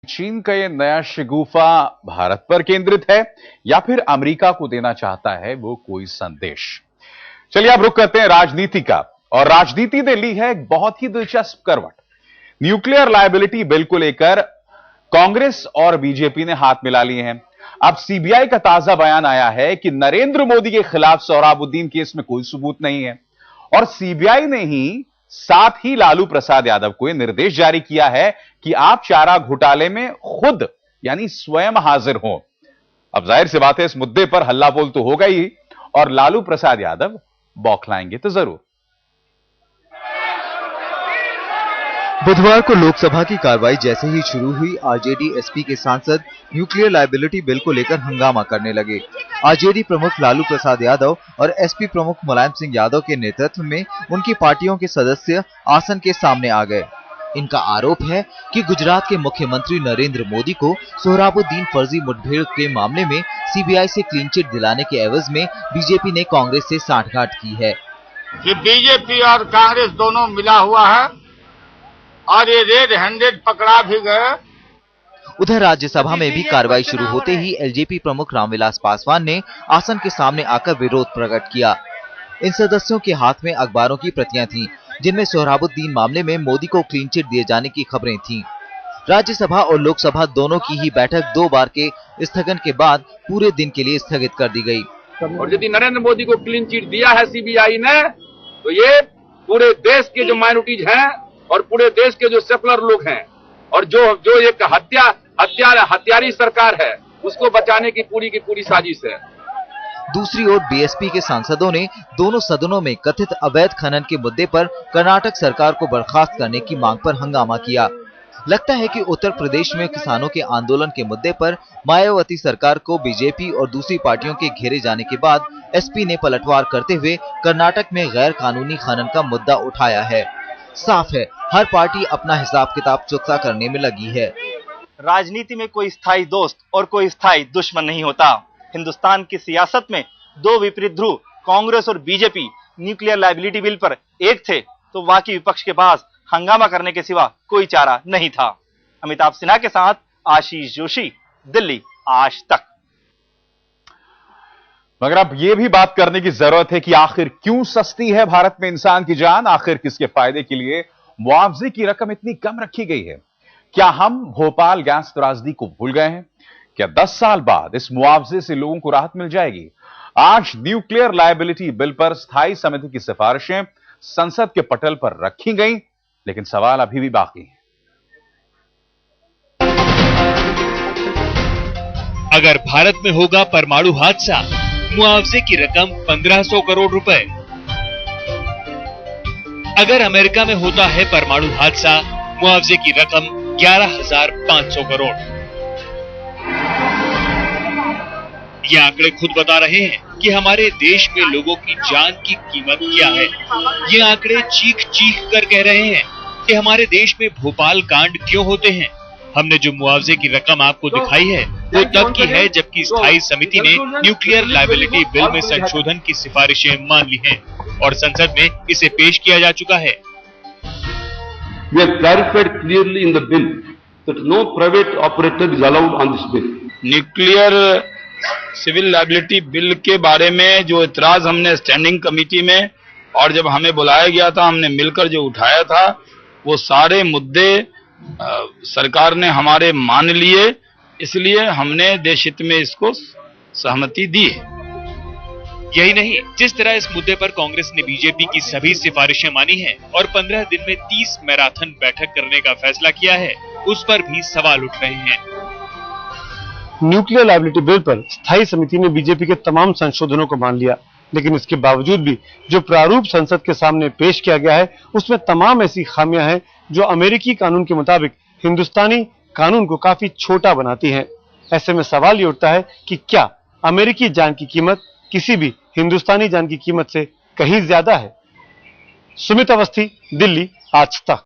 चीन का ये नया शगुफा भारत पर केंद्रित है या फिर अमेरिका को देना चाहता है वो कोई संदेश। चलिए अब रुक करते हैं राजनीति का, और राजनीति ने ली है एक बहुत ही दिलचस्प करवट। न्यूक्लियर लायबिलिटी बिल को लेकर कांग्रेस और बीजेपी ने हाथ मिला लिए हैं। अब सीबीआई का ताजा बयान आया है कि नरेंद्र मोदी के खिलाफ सोहराबुद्दीन केस में कोई सबूत नहीं है, और सीबीआई ने ही साथ ही लालू प्रसाद यादव को यह निर्देश जारी किया है कि आप चारा घोटाले में खुद यानी स्वयं हाजिर हों। अब जाहिर सी बात है इस मुद्दे पर हल्ला बोल तो होगा ही, और लालू प्रसाद यादव बौखलाएंगे तो जरूर। बुधवार को लोकसभा की कार्रवाई जैसे ही शुरू हुई, आरजेडी एसपी के सांसद न्यूक्लियर लायबिलिटी बिल को लेकर हंगामा करने लगे। आरजेडी प्रमुख लालू प्रसाद यादव और एसपी प्रमुख मुलायम सिंह यादव के नेतृत्व में उनकी पार्टियों के सदस्य आसन के सामने आ गए। इनका आरोप है कि गुजरात के मुख्यमंत्री नरेंद्र मोदी को सोहराबुद्दीन फर्जी मुठभेड़ के मामले में सीबीआई से क्लीन चिट दिलाने के एवज में बीजेपी ने कांग्रेस से सांठगांठ की है। कि बीजेपी और कांग्रेस दोनों मिला हुआ है और ये रेड हैंडेड पकड़ा भी गए। उधर राज्यसभा में भी कार्रवाई शुरू होते ही एलजेपी प्रमुख रामविलास पासवान ने आसन के सामने आकर विरोध प्रकट किया। इन सदस्यों के हाथ में अखबारों की प्रतियां थीं, जिनमें सोहराबुद्दीन मामले में मोदी को क्लीन चिट दिए जाने की खबरें थीं। राज्यसभा और लोकसभा दोनों की ही बैठक 2 बार के स्थगन के बाद पूरे दिन के लिए स्थगित कर दी गई। और यदि नरेंद्र मोदी को क्लीन चिट दिया है सीबीआई ने, तो ये पूरे देश के जो माइनॉरिटीज हैं और पूरे देश के जो सेकुलर लोग हैं और जो एक हत्यारी सरकार है, उसको बचाने की पूरी साजिश है। दूसरी ओर बीएसपी के सांसदों ने दोनों सदनों में कथित अवैध खनन के मुद्दे पर कर्नाटक सरकार को बर्खास्त करने की मांग पर हंगामा किया। लगता है कि उत्तर प्रदेश में किसानों के आंदोलन के मुद्दे पर मायावती सरकार को बीजेपी और दूसरी पार्टियों के घेरे जाने के बाद एसपी ने पलटवार करते हुए कर्नाटक में गैर कानूनी खनन का मुद्दा उठाया है। साफ है, हर पार्टी अपना हिसाब किताब चुकता करने में लगी है। राजनीति में कोई स्थायी दोस्त और कोई स्थायी दुश्मन नहीं होता। हिंदुस्तान की सियासत में 2 विपरीत ध्रुव कांग्रेस और बीजेपी न्यूक्लियर लायबिलिटी बिल पर एक थे, तो बाकी विपक्ष के पास हंगामा करने के सिवा कोई चारा नहीं था। अमिताभ सिन्हा के साथ आशीष जोशी, दिल्ली, आज तक। मगर अब यह भी बात करने की जरूरत है कि आखिर क्यों सस्ती है भारत में इंसान की जान, आखिर किसके फायदे के लिए मुआवजे की रकम इतनी कम रखी गई है। क्या हम भोपाल गैस त्रासदी को भूल गए हैं? क्या 10 साल बाद इस मुआवजे से लोगों को राहत मिल जाएगी? आज न्यूक्लियर लायबिलिटी बिल पर स्थायी समिति की सिफारिशें संसद के पटल पर रखी गई, लेकिन सवाल अभी भी बाकी है। अगर भारत में होगा परमाणु हादसा, मुआवजे की रकम 1500 करोड़ रुपए। अगर अमेरिका में होता है परमाणु हादसा, मुआवजे की रकम 11,500 करोड़। ये आंकड़े खुद बता रहे हैं कि हमारे देश में लोगों की जान की कीमत क्या है। ये आंकड़े चीख चीख कर कह रहे हैं कि हमारे देश में भोपाल कांड क्यों होते हैं। हमने जो मुआवजे की रकम आपको दिखाई है वो तब की है जबकि स्थायी समिति ने न्यूक्लियर लायबिलिटी बिल में संशोधन की सिफारिशें मान ली हैं और संसद में इसे पेश किया जा चुका है। We have clarified clearly in the bill that no private operator is allowed on this bill. Nuclear civil liability bill के बारे में जो इतराज हमने स्टैंडिंग कमेटी में और जब हमें बुलाया गया था, हमने मिलकर जो उठाया था, वो सारे मुद्दे सरकार ने हमारे मान लिए, इसलिए हमने देश हित में इसको सहमति दी है। यही नहीं, जिस तरह इस मुद्दे पर कांग्रेस ने बीजेपी की सभी सिफारिशें मानी हैं और 15 दिन में 30 मैराथन बैठक करने का फैसला किया है, उस पर भी सवाल उठ रहे हैं। न्यूक्लियर लायबिलिटी बिल पर स्थायी समिति ने बीजेपी के तमाम संशोधनों को मान लिया, लेकिन इसके बावजूद भी जो प्रारूप संसद के सामने पेश किया गया है उसमें तमाम ऐसी खामियां हैं जो अमेरिकी कानून के मुताबिक हिंदुस्तानी कानून को काफी छोटा बनाती हैं। ऐसे में सवाल ये उठता है कि क्या अमेरिकी जान की कीमत किसी भी हिंदुस्तानी जान की कीमत से कहीं ज्यादा है? सुमित अवस्थी, दिल्ली, आज तक।